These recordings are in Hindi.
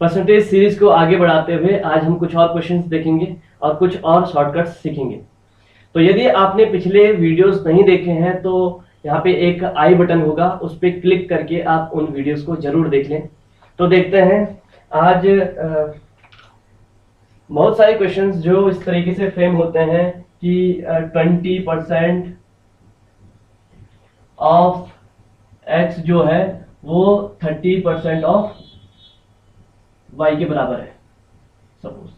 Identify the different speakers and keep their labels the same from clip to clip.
Speaker 1: परसेंटेज सीरीज को आगे बढ़ाते हुए आज हम कुछ और क्वेश्चंस देखेंगे और कुछ और शॉर्टकट्स सीखेंगे। तो यदि आपने पिछले वीडियोस नहीं देखे हैं तो यहाँ पे एक आई बटन होगा, उस पर क्लिक करके आप उन वीडियोस को जरूर देख लें। तो देखते हैं आज बहुत सारे क्वेश्चंस जो इस तरीके से फ्रेम होते हैं कि 20% ऑफ x जो है वो 30% ऑफ y के बराबर है सपोज,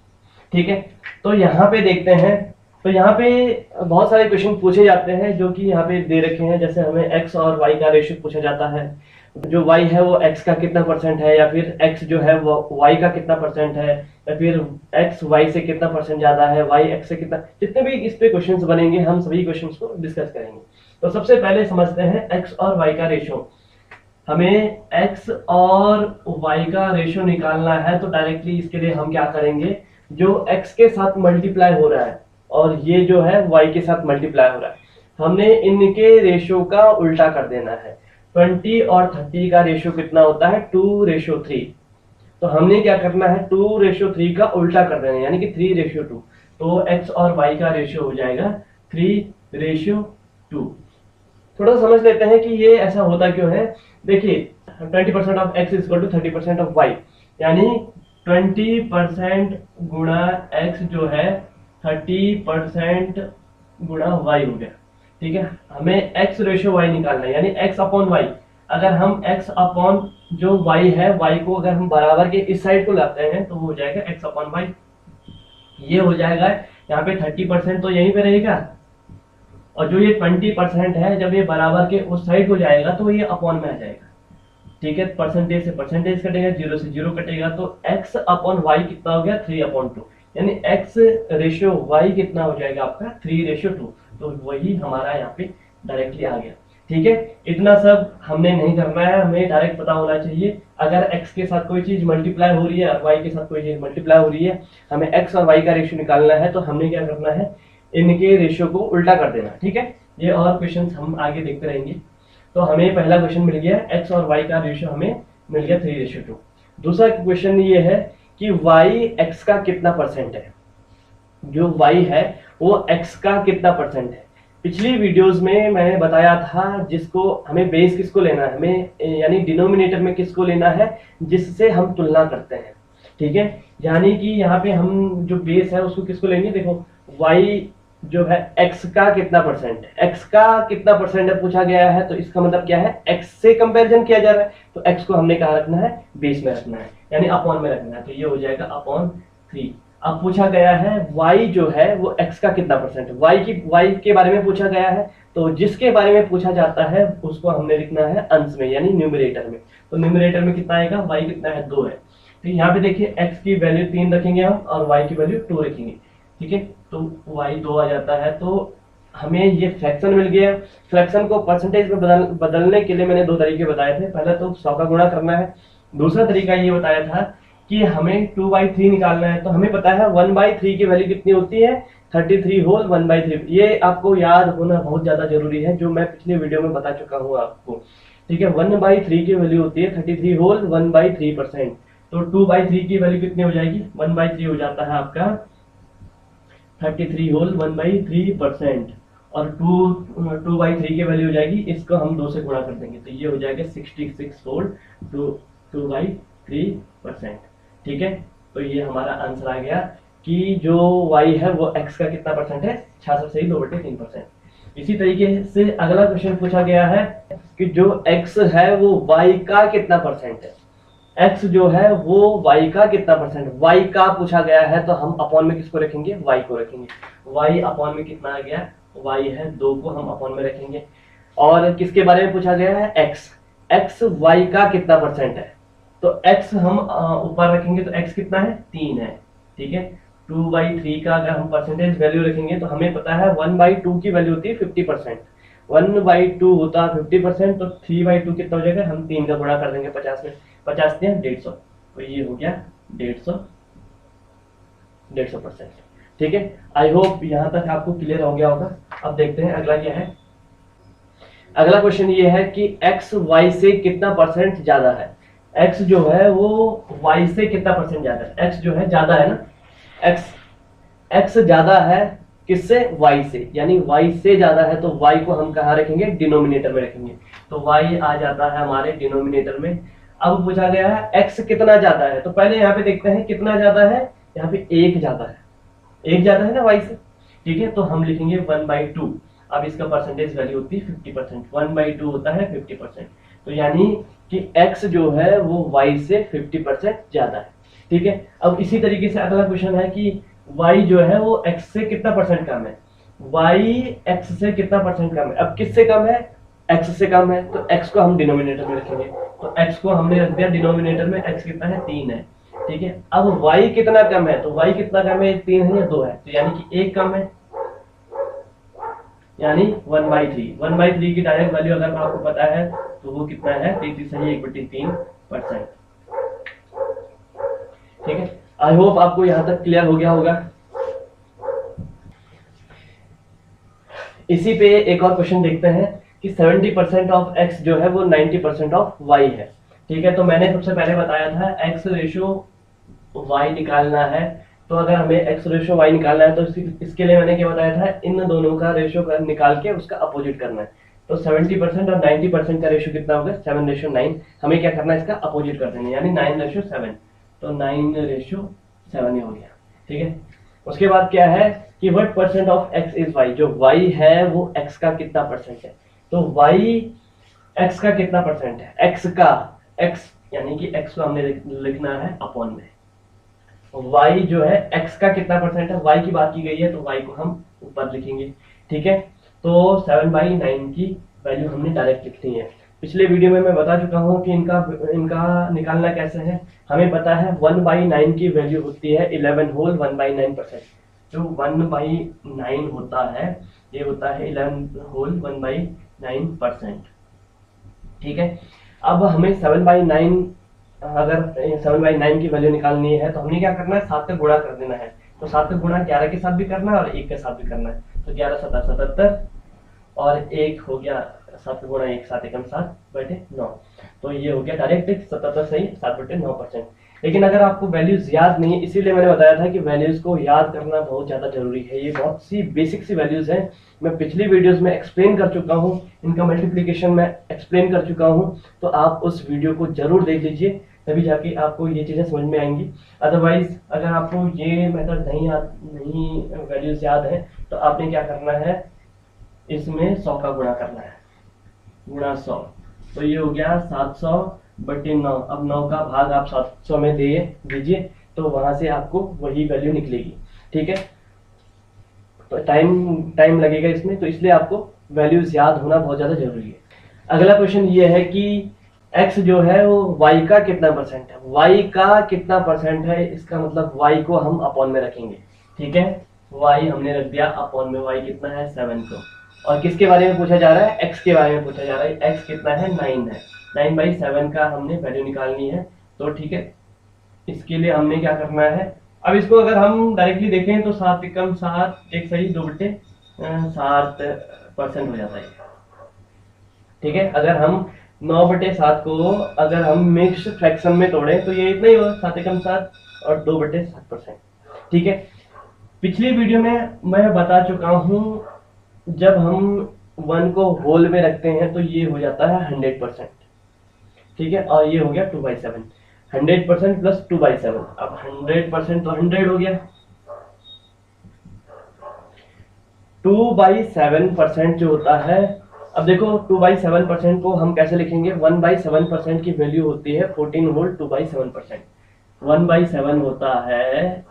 Speaker 1: ठीक है। तो यहाँ पे देखते हैं, तो यहाँ पे बहुत सारे क्वेश्चन पूछे जाते हैं जो कि यहाँ पे दे रखे हैं। जैसे हमें x और y का रेशियो पूछा जाता है, जो y है वो x का कितना परसेंट है, या फिर x जो है वो y का कितना परसेंट है, या फिर x y से कितना परसेंट ज्यादा है, y x से कितना, जितने भी इस पे क्वेश्चंस बनेंगे हम सभी क्वेश्चंस को डिस्कस करेंगे। तो सबसे पहले समझते हैं x और y का रेशियो। हमें x और y का रेशियो निकालना है, तो डायरेक्टली इसके लिए हम क्या करेंगे, जो x के साथ मल्टीप्लाई हो रहा है और ये जो है y के साथ मल्टीप्लाई हो रहा है, हमने इनके रेशियो का उल्टा कर देना है। 20 और 30 का रेशियो कितना होता है, 2:3। तो हमने क्या करना है, 2:3 का उल्टा कर देना है, यानी कि 3:2। तो x और y का रेशियो हो जाएगा 3:2। थोड़ा समझ लेते हैं कि ये ऐसा होता क्यों है। देखिए 20% of x is equal to 30% of y, यानी 20% गुणा x जो है 30% गुणा y हो गया, ठीक है। हमें x रेशियो y निकालना है, यानी x अपॉन y। अगर हम x अपॉन जो y है, y को अगर हम बराबर के इस साइड को लाते हैं तो वो हो जाएगा x अपॉन y। ये हो जाएगा, यहाँ पे 30% तो यहीं पे रहेगा, और जो ये 20% है जब ये बराबर के उस साइड को जाएगा तो ये अपॉन में आ जाएगा, ठीक है। परसेंटेज से परसेंटेज कटेगा, 0 से 0 कटेगा, तो x अपॉन y कितना हो गया, 3/2, यानी x रेशियो y कितना हो जाएगा आपका 3:2। तो वही हमारा यहाँ पे डायरेक्टली आ गया, ठीक है। इतना सब हमने नहीं करना है, हमें डायरेक्ट पता होना चाहिए अगर x के साथ कोई चीज मल्टीप्लाई हो रही है और y के साथ कोई चीज मल्टीप्लाई हो रही है, हमें x और y का रेशियो निकालना है, तो हमने क्या करना है, इनके रेशियो को उल्टा कर देना, ठीक है। ये और क्वेश्चंस हम आगे देखते रहेंगे। तो हमें पहला क्वेश्चन मिल गया, x और y का रेशियो हमें मिल गया 3:2। दूसरा क्वेश्चन ये है कि y x का कितना परसेंट है, जो y है वो x का कितना परसेंट है। पिछली वीडियोस में मैंने बताया था जिसको हमें बेस किसको लेना है, हमें यानी डिनोमिनेटर में किसको लेना है, जिससे हम तुलना करते हैं, ठीक है। यानी कि यहाँ पे हम जो बेस है उसको किसको लेंगे, देखो y जो है x का कितना परसेंट है, x का कितना परसेंट है पूछा गया है, तो इसका मतलब क्या है, x से कंपैरिजन किया जा रहा है, तो x को हमने कहा रखना है, बेस में रखना है, यानी अपॉन में रखना है, तो ये हो जाएगा अपॉन 3। अब पूछा गया है y जो है वो x का कितना परसेंट है, y के बारे में पूछा गया है, तो जिसके बारे में पूछा जाता है उसको हमने लिखना है अंश में, यानी न्यूमरेटर में। तो न्यूमरेटर में कितना आएगा, y कितना है, 2 है। तो यहाँ पे देखिए x की वैल्यू 3 रखेंगे हम और y की वैल्यू 2 रखेंगे, ठीक है। तो y 2 आ जाता है, तो हमें ये फ्रैक्शन मिल गया। फ्रैक्शन को परसेंटेज में बदलने के लिए मैंने 2 तरीके बताए थे। पहला तो 100 का गुणा करना है, दूसरा तरीका ये बताया था कि हमें 2/3 निकालना है। तो हमें पता है 1/3 की वैल्यू कितनी होती है, 33 होल 1/3। ये आपको याद होना बहुत ज्यादा जरूरी है, जो मैं पिछले वीडियो में बता चुका हूँ आपको, ठीक है। 1/3 की वैल्यू होती है 33 होल 1/3%। तो 2/3 की वैल्यू कितनी हो जाएगी, 1/3 हो जाता है आपका 33 होल 1/3%, और 2/3 की वैल्यू हो जाएगी, इसको हम 2 से गुणा कर देंगे, तो ये हो जाएगा 66 होल 2/3%, ठीक है। तो ये हमारा आंसर आ गया कि जो y है वो x का कितना परसेंट है, 66 से ही 2/3%। इसी तरीके से अगला क्वेश्चन पूछा गया है कि जो x है वो y का कितना परसेंट है, x जो है वो y का कितना परसेंट, y का पूछा गया है, तो हम अपॉन में किसको रखेंगे, y को रखेंगे। y अपॉन में कितना आ गया, y है 2 को हम अपॉन में रखेंगे। और किसके बारे में पूछा गया है, x y का कितना परसेंट है, तो x हम ऊपर रखेंगे, तो x कितना है, 3 है, ठीक है। 2/3 का अगर हम परसेंटेज वैल्यू रखेंगे तो हमें पता है 1/2 की वैल्यू होती है 50%, 1/2 होता है 50%, तो 3/2 कितना हो जाएगा, हम 3 का गुणा कर देंगे 50 में, 50 दिया 150, तो ये हो गया 150%, ठीक है। आई होप यहाँ तक आपको क्लियर हो गया होगा। अब देखते हैं अगला क्या है। अगला क्वेश्चन ये है कि x y से कितना परसेंट ज्यादा है, x जो है वो y से कितना परसेंट ज्यादा है, x जो है ज्यादा है ना, x ज्यादा है किससे, y से, यानी y से ज्यादा है तो y को हम कहाँ रखेंगे, डिनोमिनेटर में रखेंगे, तो y आ जाता है हमारे डिनोमिनेटर में। अब पूछा गया है x कितना ज्यादा है, तो पहले यहाँ पे देखते हैं कितना ज्यादा है, यहाँ पे 1 ज्यादा है, 1 ज्यादा है ना y से, ठीक है, तो हम लिखेंगे 1/2। अब इसका परसेंटेज वैल्यू होती है 50%, 1/2 होता है 50%, तो यानी कि x जो है वो y से 50% ज्यादा है, ठीक है। अब इसी तरीके से अगला क्वेश्चन है कि y जो है वो x से कितना परसेंट कम है, y x से कितना परसेंट कम है, अब किससे कम है, x से कम है, तो x को हम डिनोमिनेटर में रखेंगे, तो x को हमने रख दिया डिनोमिनेटर में, x कितना है 3 है, ठीक है। अब y कितना कम है, तो y कितना कम है, 3 है या 2 है, तो यानी कि 1 कम है, यानी 1/3, 1/3 की डायरेक्ट वैल्यू अगर आपको पता है तो वो कितना है, 33 सही 1/3%, ठीक है। आई होप आपको यहाँ तक क्लियर हो गया होगा। इसी पे एक और क्वेश्चन देखते हैं कि 70% ऑफ x जो है वो 90% ऑफ y है, ठीक है। तो मैंने सबसे पहले बताया था x रेशो y निकालना है, तो अगर हमें x रेशो y निकालना है तो इसके लिए मैंने क्या बताया था, इन दोनों का रेशो निकाल के उसका अपोजिट करना है, तो 70% और 90% का रेशो कितना होगा, 7:9, हमें क्या करना है, इसका अपोजिट कर देना, यानी 9:7, तो 9:7 ही हो गया, ठीक है। उसके बाद क्या है कि what percent of x is y, जो y है वो x का कितना परसेंट है, तो y x का कितना परसेंट है, x का x यानी कि x को हमने लिखना है अपॉन में, y जो है x का कितना परसेंट है, y की बात की गई है तो y को हम ऊपर लिखेंगे, ठीक है। तो 7/9 की वैल्यू हमने डायरेक्ट लिखनी है। पिछले वीडियो में मैं बता चुका हूं कि इनका निकालना कैसे है, हमें पता है 1/9 की वैल्यू होती है 11 होल 1/9%, जो 1/9 होता है ये होता है 11 होल 1/9%, ठीक है। अब हमें 7/9, अगर 7/9 की वैल्यू निकालनी है तो हमने क्या करना है, 7 का गुणा कर देना है, तो 7 का गुणा 11 के साथ भी करना है और 1 के साथ भी करना है, तो 11 7 77 और 1 हो गया 7 गुणा 1 7 एकम 7/9, तो ये हो गया डायरेक्ट 77 सही 7/9%। लेकिन अगर आपको वैल्यूज याद नहीं है, इसीलिए मैंने बताया था कि वैल्यूज को याद करना बहुत ज़्यादा जरूरी है, ये बहुत सी बेसिक सी वैल्यूज हैं, मैं पिछली वीडियोस में एक्सप्लेन कर चुका हूँ, इनका मल्टीप्लिकेशन में एक्सप्लेन कर चुका हूँ, तो आप उस वीडियो को जरूर देख लीजिए, तभी जाके आपको ये चीज़ें समझ में आएंगी। अदरवाइज अगर आपको ये मेथड नहीं वैल्यूज याद है तो आपने क्या करना है, इसमें 100 का गुणा करना है, गुणा 100, तो ये हो गया 700/9। अब 9 का भाग आप 700 में दीजिए तो वहां से आपको वही वैल्यू निकलेगी, ठीक है। तो टाइम लगेगा इसमें, तो इसलिए आपको वैल्यूज याद होना बहुत ज्यादा जरूरी है। अगला क्वेश्चन ये है कि x जो है वो y का कितना परसेंट है, y का कितना परसेंट है, इसका मतलब y को हम अपॉन में रखेंगे, ठीक है। y हमने रख दिया अपॉन में, y कितना है 7 को, और किसके बारे में पूछा जा रहा है, x के बारे में पूछा जा रहा है, x कितना है 9 है, 9/7 का हमने वैल्यू निकालनी है, तो ठीक है। इसके लिए हमने क्या करना है, अब इसको अगर हम डायरेक्टली देखें तो 7 एकम 7 1 सही 2/7% हो जाता है, ठीक है। अगर हम 9/7 को अगर हम मिक्स फ्रैक्शन में तोड़े तो ये इतना ही होगा 7 एकम 7 और 2/7%, ठीक है। पिछली वीडियो में मैं बता चुका हूं, जब हम 1 को होल में रखते हैं तो ये हो जाता है 100%, ठीक है, और ये हो गया 2/7, 100% प्लस 2/7, अब 100% तो 100 हो गया, 2/7% जो होता है, अब देखो 2/7% को हम कैसे लिखेंगे, 1/7% की वैल्यू होती है 14 होल 2/7%, 1/7 होता है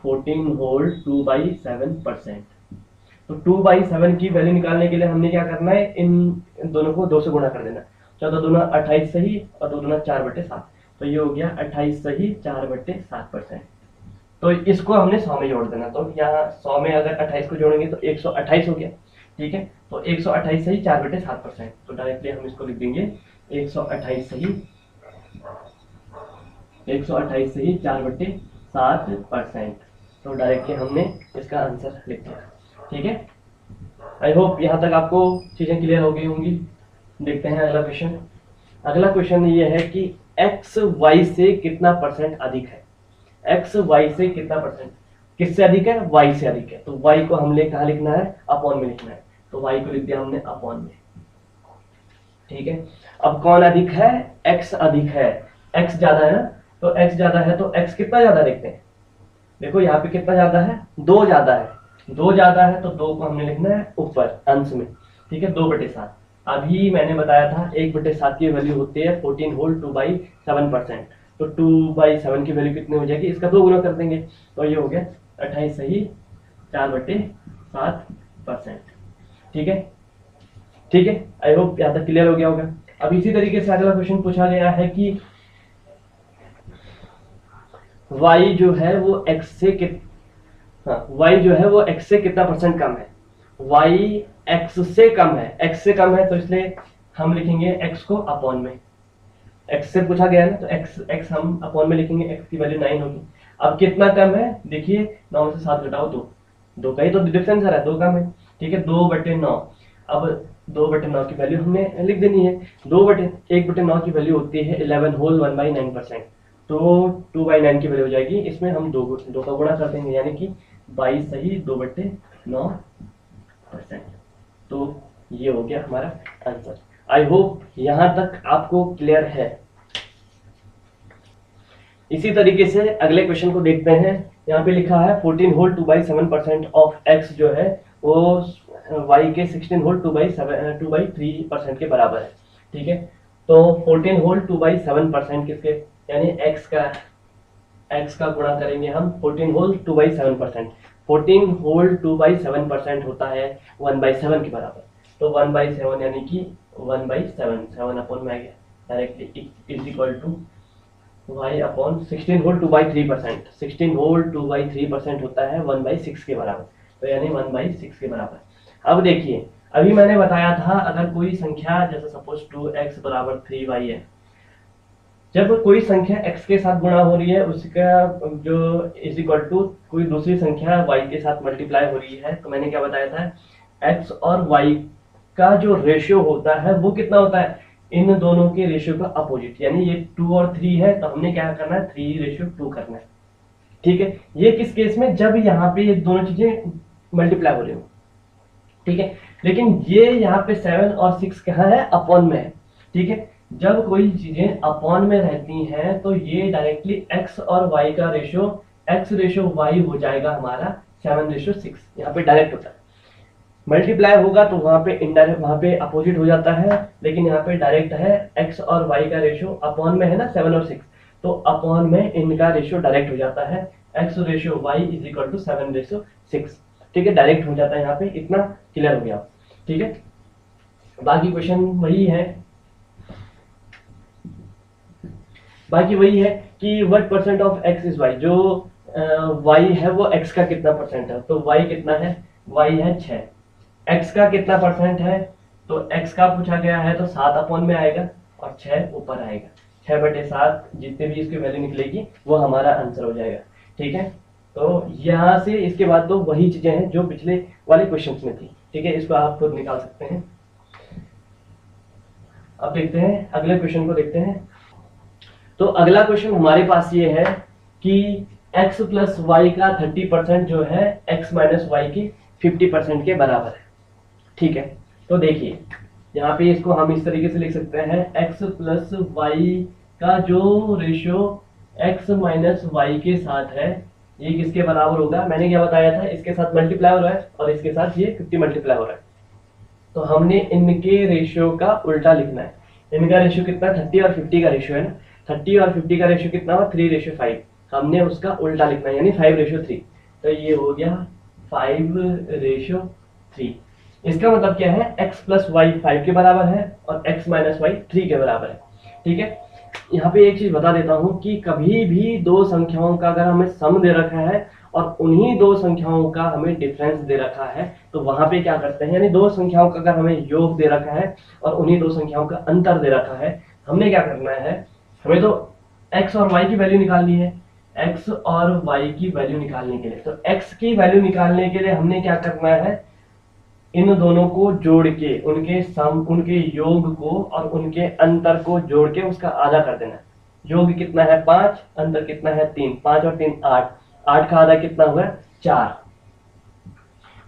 Speaker 1: 14 होल 2/7%, तो 2/7 की वैल्यू निकालने के लिए हमने क्या करना है, इन दोनों को 2 से गुणा कर देना, 14 दूना 28 सही और 2 दूना 4/7, तो ये हो गया 28 सही 4/7%, तो इसको हमने 100 में जोड़ देना, तो यहाँ 100 में अगर 28 को जोड़ेंगे तो 128 हो गया, ठीक है। तो 128 सही 4/7%, तो डायरेक्टली हम इसको लिख देंगे 128 सही 4/7%, तो डायरेक्टली हमने इसका आंसर लिख दिया, ठीक है। आई होप यहाँ तक आपको चीजें क्लियर हो गई होंगी। देखते हैं अगला क्वेश्चन। अगला क्वेश्चन ये है कि एक्स वाई से कितना परसेंट अधिक है, एक्स वाई से कितना परसेंट, किससे अधिक है, वाई से अधिक है। तो वाई को हमने कहाँ लिखना है, अपॉन में लिखना है, तो वाई को लिख दिया हमने अपॉन में। ठीक है, अब कौन अधिक है, एक्स अधिक है, एक्स ज्यादा है ना, तो एक्स ज्यादा है तो एक्स कितना ज्यादा देखते हैं, देखो यहाँ पे कितना ज्यादा है, 2 ज्यादा है, 2 ज्यादा है तो 2 को हमने लिखना है ऊपर अंश में। ठीक है, 2/7। अभी मैंने बताया था 1/7 की वैल्यू होती है 14 होल 2/7%, तो 2/7 की वैल्यू कितनी हो जाएगी, इसका 2 गुना कर देंगे, तो ये हो गया 28 सही 4/7%। ठीक है, ठीक है, आई होप यहाँ तक क्लियर हो गया होगा। अब इसी तरीके से अगला क्वेश्चन पूछा गया है कि y जो है वो x से y जो है वो x से कितना परसेंट कम है, y x से कम है, x से कम है तो इसलिए हम लिखेंगे x को अपॉन में, x से पूछा गया है ना, तो x हम अपॉन में लिखेंगे, x की वैल्यू 9 होगी। अब कितना कम है, देखिए 9 से 7 घटाओ 2, 2 का ही तो डिफरेंस आ रहा है, 2 कम है। ठीक है, 2/9, अब 2/9 की वैल्यू हमने लिख देनी है, 1/9 की वैल्यू होती है 11 होल 1/9%, तो 2/9 की वैल्यू हो जाएगी, इसमें हम 2 का गुणा कर देंगे, यानी कि 22 सही 2/9%। तो ये हो गया हमारा आंसर। आई होप यहां तक आपको क्लियर है। इसी तरीके से अगले क्वेश्चन को देखते हैं। यहाँ पे लिखा है 14 होल 2/7% ऑफ x जो है वो y के 16 होल 2/3% के बराबर है। ठीक है, तो 14 होल 2/7% किसके, यानी x का गुणा करेंगे हम 14 होल 2/7%, 14 होल 2/7% होता है 1/7 के बराबर, तो 1/7 यानी कि 1/7, 7 अपॉन में आ गया directly is equal to y upon 16 whole 2/3%, 16 whole 2/3% होता है 1/6 के बराबर, तो यानी 1/6 के बराबर। अब देखिए, अभी मैंने बताया था अगर कोई संख्या जैसे सपोज 2x बराबर 3y है, जब कोई संख्या x के साथ गुणा हो रही है उसका जो इज इक्वल टू कोई दूसरी संख्या y के साथ मल्टीप्लाई हो रही है, तो मैंने क्या बताया था, x और y का जो रेशियो होता है वो कितना होता है, इन दोनों के रेशियो का अपोजिट, यानी ये 2 और 3 है तो हमने क्या करना है 3:2 करना है। ठीक है, ये किस केस में, जब यहाँ पे ये दोनों चीजें मल्टीप्लाई हो रही हो। ठीक है, लेकिन ये यहाँ पे 7 और 6 कहाँ है, अपॉन में है। ठीक है, जब कोई चीजें अपॉन में रहती हैं तो ये डायरेक्टली x और y का रेशियो x/y हो जाएगा हमारा 7:6, यहाँ पे डायरेक्ट होता है। मल्टीप्लाई होगा तो वहां पे इनडायरेक्ट, वहां पे अपोजिट हो जाता है, लेकिन यहाँ पे डायरेक्ट है, x और y का रेशियो अपॉन में है ना 7 और 6, तो अपॉन में इनका रेशियो डायरेक्ट हो जाता है, x/y इज इक्वल टू 7:6। ठीक है, डायरेक्ट हो जाता है, यहाँ पे इतना क्लियर हो गया। ठीक है, बाकी क्वेश्चन वही है, कि what percent of x is y, जो y है वो x का कितना परसेंट है, तो y कितना है, y है 6, x का कितना परसेंट है, तो x का पूछा गया है तो 7 अपॉन में आएगा और 6 ऊपर आएगा, 6/7 जितने भी इसकी वैल्यू निकलेगी वो हमारा आंसर हो जाएगा। ठीक है, तो यहाँ से इसके बाद तो वही चीजें हैं जो पिछले वाले क्वेश्चंस में थी। ठीक है, इसको आप खुद निकाल सकते हैं। अब देखते हैं अगले क्वेश्चन को देखते हैं। तो अगला क्वेश्चन हमारे पास ये है कि x प्लस वाई का 30% जो है x माइनस वाई की 50% के बराबर है। ठीक है, तो देखिए यहाँ पे इसको हम इस तरीके से लिख सकते हैं, x प्लस वाई का जो रेशियो x माइनस वाई के साथ है ये किसके बराबर होगा, मैंने क्या बताया था, इसके साथ मल्टीप्लाई हो रहा है और इसके साथ ये 50 मल्टीप्लाई हो रहा है, तो हमने इनके रेशियो का उल्टा लिखना है। इनका रेशियो कितना, 30 और 50 का रेशियो है ना, 30 और 50 का रेशियो कितना हुआ, 3:5, हमने उसका उल्टा लिखना है, यानी 5:3, तो ये हो गया 5:3। इसका मतलब क्या है, x प्लस वाई 5 के बराबर है और x माइनस वाई 3 के बराबर है। ठीक है, यहाँ पे एक चीज बता देता हूँ कि कभी भी दो संख्याओं का अगर हमें सम दे रखा है और उन्हीं दो संख्याओं का हमें डिफरेंस दे रखा है, तो वहां पे क्या करते हैं, यानी दो संख्याओं का अगर हमें योग दे रखा है और उन्हीं दो संख्याओं का अंतर दे रखा है, हमने क्या करना है, हमें तो x और y की वैल्यू निकालनी है, x और y की वैल्यू निकालने के लिए, तो x की वैल्यू निकालने के लिए हमने क्या करना है, इन दोनों को जोड़ के उनके योग को और उनके अंतर को जोड़ के उसका आधा कर देना है। योग कितना है 5, अंतर कितना है 3, 5 और 3 8, 8 का आधा कितना होगा 4।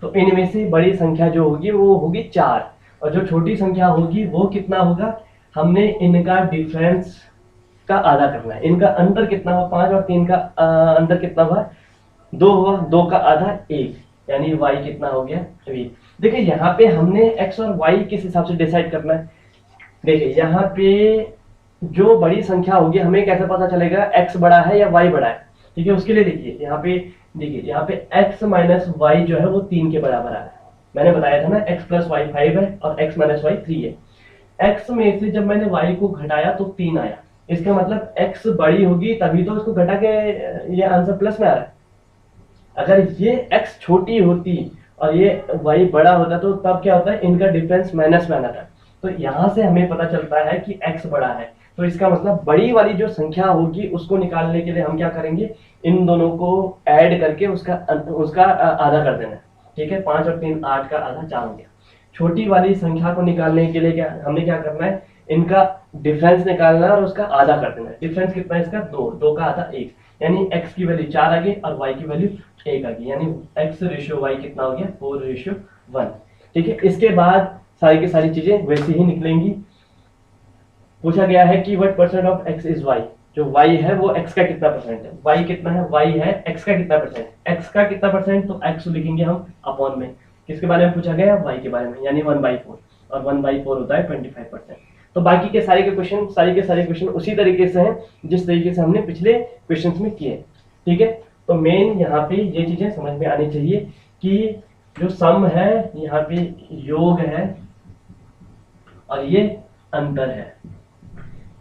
Speaker 1: तो इनमें से बड़ी संख्या जो होगी वो होगी 4, और जो छोटी संख्या होगी वो कितना होगा, हमने इनका डिफरेंस का आधा करना है। इनका अंतर कितना हुआ 5 और 3 का अंतर कितना हुआ 2 हुआ, 2 का आधा 1, यानी y कितना हो गया 3। देखिए यहाँ पे हमने x और y किस हिसाब से डिसाइड करना है। देखिए यहाँ पे जो बड़ी संख्या होगी हमें कैसे पता चलेगा x बड़ा है या y बड़ा है। ठीक है, उसके लिए देखिए यहाँ पे, देखिए यहाँ पे x माइनस वाई जो है वो 3 के बराबर आ रहा है। मैंने बताया था ना x प्लस वाई 5 है और x माइनस वाई 3 है। x में से जब मैंने y को घटाया तो 3 आया, इसका मतलब x बड़ी होगी तभी तो उसको घटा के ये आंसर प्लस में आ रहा है। अगर ये x छोटी होती और ये y बड़ा होता तो तब क्या होता है, इनका डिफरेंस माइनस में आना था। तो यहाँ से हमें पता चलता है कि x बड़ा है, तो इसका मतलब बड़ी वाली जो संख्या होगी उसको निकालने के लिए हम क्या करेंगे, इन दोनों को ऐड करके उसका आधा कर देना है। ठीक है, 5 और 3 8 का आधा 4 हो गया। छोटी वाली संख्या को निकालने के लिए क्या हमें क्या करना है, इनका डिफरेंस निकालना है और उसका आधा कर देना है। डिफरेंस कितना है इसका 2, 2 का आधा 1, यानी x की वैल्यू 4 आ गई और y की वैल्यू 1 आ गई, यानी x रेशियो y कितना हो गया 4:1। ठीक है, इसके बाद सारी की सारी चीजें वैसे ही निकलेंगी। पूछा गया है कि what percent of x is y, जो y है वो x का कितना परसेंट है, y कितना है, y है x का कितना परसेंट, x का कितना परसेंट, तो x लिखेंगे हम अपॉन में, किसके बारे में पूछा गया y के बारे में, यानी 1/4, और 1/4 होता है 25%। तो बाकी के सारे क्वेश्चन उसी तरीके से हैं जिस तरीके से हमने पिछले क्वेश्चंस में किए। ठीक है, तो मेन यहाँ पे ये चीजें समझ में आनी चाहिए कि जो सम है यहाँ पे योग है और ये अंतर है।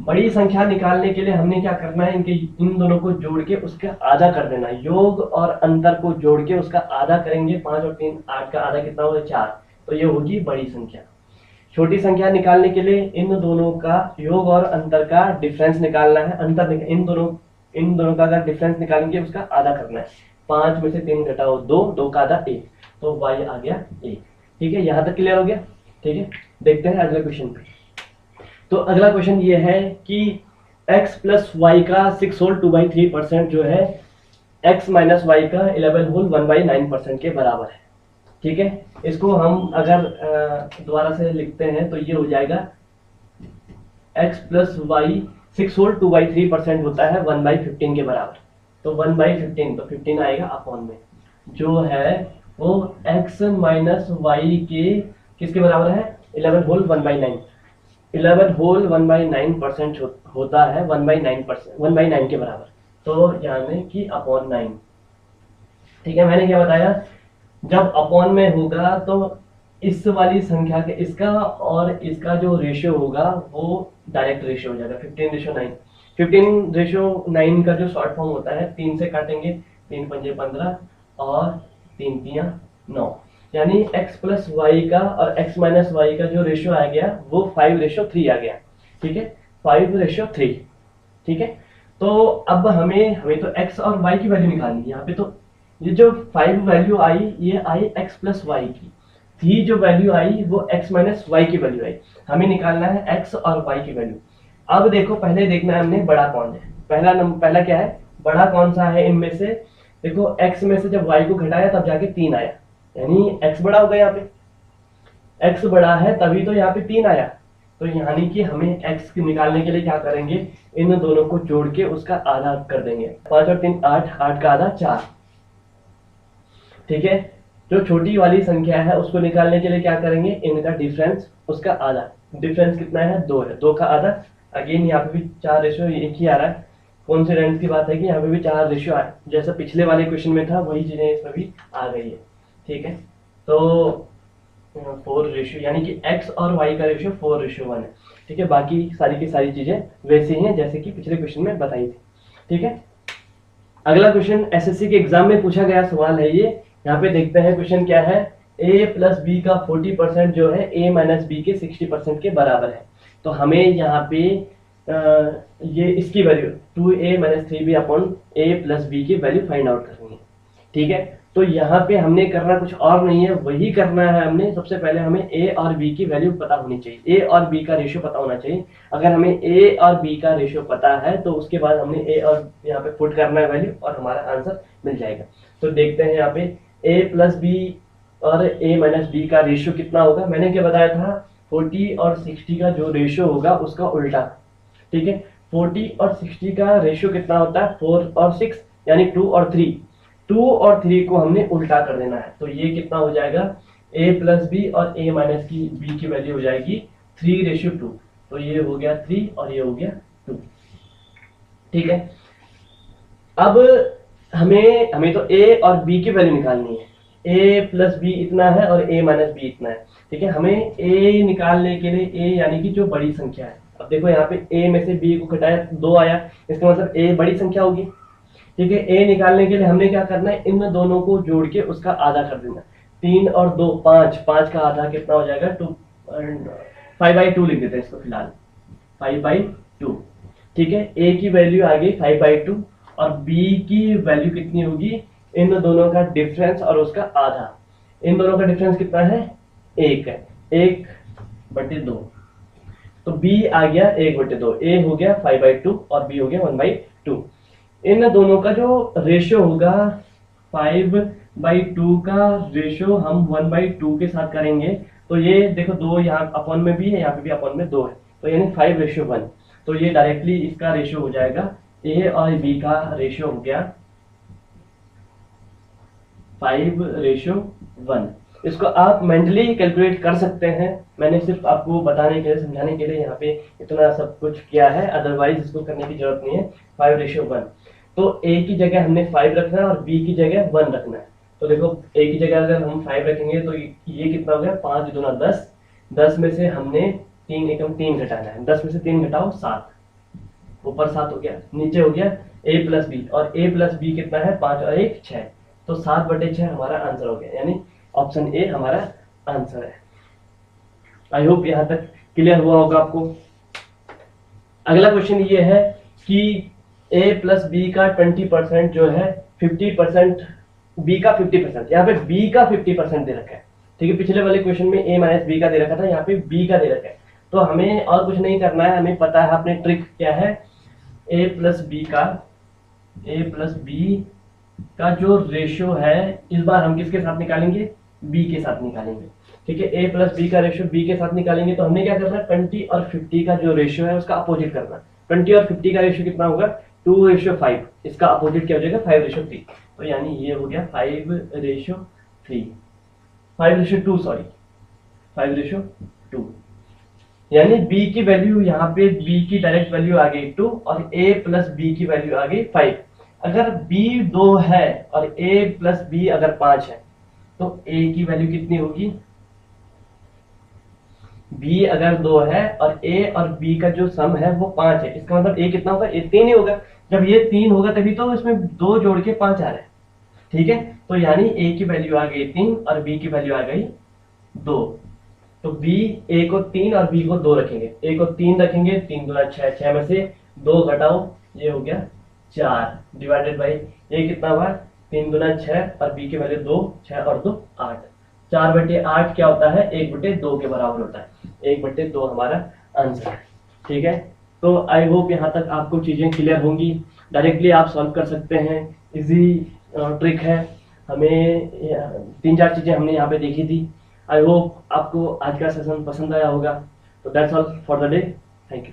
Speaker 1: बड़ी संख्या निकालने के लिए हमने क्या करना है, इन दोनों को जोड़ के उसका आधा कर देना है। योग और अंतर को जोड़ के उसका आधा करेंगे, 5 और 3 8 का आधा कितना होगा 4, तो ये होगी बड़ी संख्या। छोटी संख्या निकालने के लिए इन दोनों का योग और अंतर का डिफरेंस निकालना है। इन दोनों का अगर डिफरेंस निकालेंगे उसका आधा करना है। 5 में से 3 घटाओ 2, 2 का आधा 1, तो y आ गया 1। ठीक है, यहां तक क्लियर हो गया। ठीक है, देखते हैं अगले क्वेश्चन पे। तो अगला क्वेश्चन ये है कि x प्लस वाई का 6 होल 2/3% जो है x माइनस वाई का 11 होल 1/9% के बराबर है। ठीक है, इसको हम अगर दोबारा से लिखते हैं तो ये हो जाएगा x प्लस वाई 6 होल 2/3% होता है 1/15 के बराबर। तो 1/15 तो 15 आएगा अपॉन में, जो है वो x माइनस वाई के किसके बराबर है 11 होल 1/9। 11 होल 1/9% होता है 1/9%, 1/9 के बराबर, तो यानी कि अपॉन 9। ठीक है, मैंने क्या बताया, जब अपॉन में होगा तो इस वाली संख्या के इसका और इसका जो रेशियो होगा वो डायरेक्ट रेशियो हो जाएगा 15:9। 15:9 का जो शॉर्ट फॉर्म होता है 3 से काटेंगे, 3 पंजे 15 और 3 तियां 9, यानी x प्लस वाई का और x माइनस वाई का जो रेशियो आ गया वो 5:3 आ गया। ठीक है, 5:3। ठीक है, तो अब हमें तो x और y की वैल्यू निकालनी है। यहाँ पे तो ये जो 5 वैल्यू आई ये आई x प्लस वाई की, थी जो वैल्यू आई वो x माइनस वाई की वैल्यू आई। हमें निकालना है x और y की वैल्यू। अब देखो पहले देखना है हमने बड़ा कौन है, पहला क्या है, बड़ा कौन सा है इनमें से। देखो x में से जब y को घटाया तब जाके 3 आया, यानी x बड़ा होगा। यहाँ पे x बड़ा है तभी तो यहाँ पे 3 आया, तो यानी कि हमें x निकालने के लिए क्या करेंगे, इन दोनों को जोड़ के उसका आधा कर देंगे। 5 और 3 8, 8 का आधा 4। ठीक है, जो छोटी वाली संख्या है उसको निकालने के लिए क्या करेंगे, इनका डिफरेंस उसका आधा। डिफरेंस कितना है 2 है, 2 का आधा। अगेन यहाँ पे भी 4 रेशियो एक ही आ रहा है। कौन से रेंज की बात है कि यहाँ पे भी 4 रेशियो आए, जैसा पिछले वाले क्वेश्चन में था वही चीजें इसमें भी आ गई है। ठीक है, तो 4 रेशियो यानी कि x और y का रेशियो 4:1 है। ठीक है, बाकी सारी की सारी चीजें वैसे ही हैं जैसे कि पिछले क्वेश्चन में बताई थी। ठीक है, अगला क्वेश्चन एसएससी के एग्जाम में पूछा गया सवाल है ये। यहाँ पे देखते हैं क्वेश्चन क्या है, a प्लस बी का 40% जो है a माइनस बी के 60% के बराबर है। तो हमें यहाँ पे ये इसकी वैल्यू 2a माइनस 3b upon a plus B की वैल्यू फाइंड आउट करनी है। ठीक है, तो यहाँ पे हमने करना कुछ और नहीं है, वही करना है हमने। सबसे पहले हमें ए और बी की वैल्यू पता होनी चाहिए, ए और बी का रेशियो पता होना चाहिए। अगर हमें ए और बी का रेशियो पता है तो उसके बाद हमने ए और यहाँ पे पुट करना है वैल्यू और हमारा आंसर मिल जाएगा। तो देखते हैं यहाँ पे ए प्लस बी और ए माइनस बी का रेशियो कितना होगा। मैंने क्या बताया था, 40 और 60 का जो रेशियो होगा उसका उल्टा। ठीक है, 40 और 60 का रेशियो कितना होता है, 4 और 6 यानी 2 और 3। 2 और 3 को हमने उल्टा कर देना है, तो ये कितना हो जाएगा, a प्लस बी और a माइनस की b की वैल्यू हो जाएगी 3:2। तो ये हो गया 3 और ये हो गया 2। ठीक है, अब हमें तो a और b की वैल्यू निकालनी है। a प्लस बी इतना है और a माइनस बी इतना है। ठीक है, हमें a निकालने के लिए a यानी कि जो बड़ी संख्या है, अब देखो यहाँ पे a में से b को घटाया 2 आया, इसका मतलब a बड़ी संख्या होगी। ठीक है, ए निकालने के लिए हमने क्या करना है, इन दोनों को जोड़ के उसका आधा कर देना। 3 और 2 5, 5 का आधा कितना हो जाएगा, 2 5/2 लिख देते हैं इसको फिलहाल, 5/2। ठीक है, ए की वैल्यू आ गई 5/2 और बी की वैल्यू कितनी होगी, इन दोनों का डिफरेंस और उसका आधा। इन दोनों का डिफरेंस कितना है, 1 है, 1/2। तो बी आ गया 1/2, ए हो गया 5/2 और बी हो गया 1/2। इन दोनों का जो रेशियो होगा 5/2 का रेशियो हम 1/2 के साथ करेंगे। तो ये देखो 2 यहाँ अपॉन में भी है, यहाँ पे भी अपॉन में 2 है, तो यानी 5:1। तो ये डायरेक्टली इसका रेशियो हो जाएगा, ए और बी का रेशियो हो गया 5:1। इसको आप मेंटली कैलकुलेट कर सकते हैं, मैंने सिर्फ आपको बताने के लिए, समझाने के लिए यहाँ पे इतना सब कुछ किया है, अदरवाइज इसको करने की जरूरत नहीं है। 5:1, तो a की जगह हमने 5 रखना है और b की जगह 1 रखना है। तो देखो a की जगह अगर हम 5 रखेंगे तो ये कितना हो गया, 5 दूना 10, 10 में से हमने 3 एकम 3 घटाना है, 10 में से 3 घटाओ 7, ऊपर 7 हो गया, नीचे हो गया a प्लस बी, और a प्लस बी कितना है, 5 और 1 6, तो 7/6 हमारा आंसर हो गया, यानी ऑप्शन ए हमारा आंसर है। आई होप यहाँ तक क्लियर हुआ होगा आपको। अगला क्वेश्चन ये है कि a प्लस बी का 20% जो है 50%, b का 50%, यहाँ पे b का 50% दे रखा है। ठीक है, पिछले वाले क्वेश्चन में a माइनस बी का दे रखा था, यहाँ पे b का दे रखा है। तो हमें और कुछ नहीं करना है, हमें पता है अपने ट्रिक क्या है, a प्लस बी का जो रेशियो है इस बार हम किसके साथ निकालेंगे, b के साथ निकालेंगे। ठीक है, a प्लस बी का रेशियो b के साथ निकालेंगे, तो हमने क्या करना है, 20 और 50 का जो रेशियो है उसका अपोजिट करना। 20 और 50 का रेशियो कितना होगा, 2:5, इसका अपोजिट क्या हो जाएगा, 5:3। तो यानी ये हो गया 5:3, 5:2 सॉरी, 5:2। यानी b की वैल्यू, यहाँ पे b की डायरेक्ट वैल्यू आ गई 2 और a प्लस b की वैल्यू आ गई 5। अगर b 2 है और a प्लस b अगर 5 है तो a की वैल्यू कितनी होगी, b अगर 2 है और a और b का जो सम है वो 5 है, इसका मतलब a कितना होगा, a 3 ही होगा। जब ये 3 होगा तभी तो इसमें 2 जोड़ के 5 आ रहा है। ठीक है, तो यानी a की वैल्यू आ गई 3 और b की वैल्यू आ गई 2। तो a को 3 और b को 2 रखेंगे, a को 3 रखेंगे, 3 दूना 6, 6 में से 2 घटाओ, ये हो गया 4, डिवाइडेड बाई ये कितना हुआ, 3 दूना 6 और b की वैल्यू 2, 6 और 2 8, 4/8 क्या होता है, 1/2 के बराबर होता है, 1/2 हमारा आंसर है। ठीक है, तो आई होप यहाँ तक आपको चीजें क्लियर होंगी, डायरेक्टली आप सॉल्व कर सकते हैं, इजी ट्रिक है। हमें 3-4 चीजें हमने यहाँ पे देखी थी। आई होप आपको आज का सेशन पसंद आया होगा। तो that's all for the day, thank you.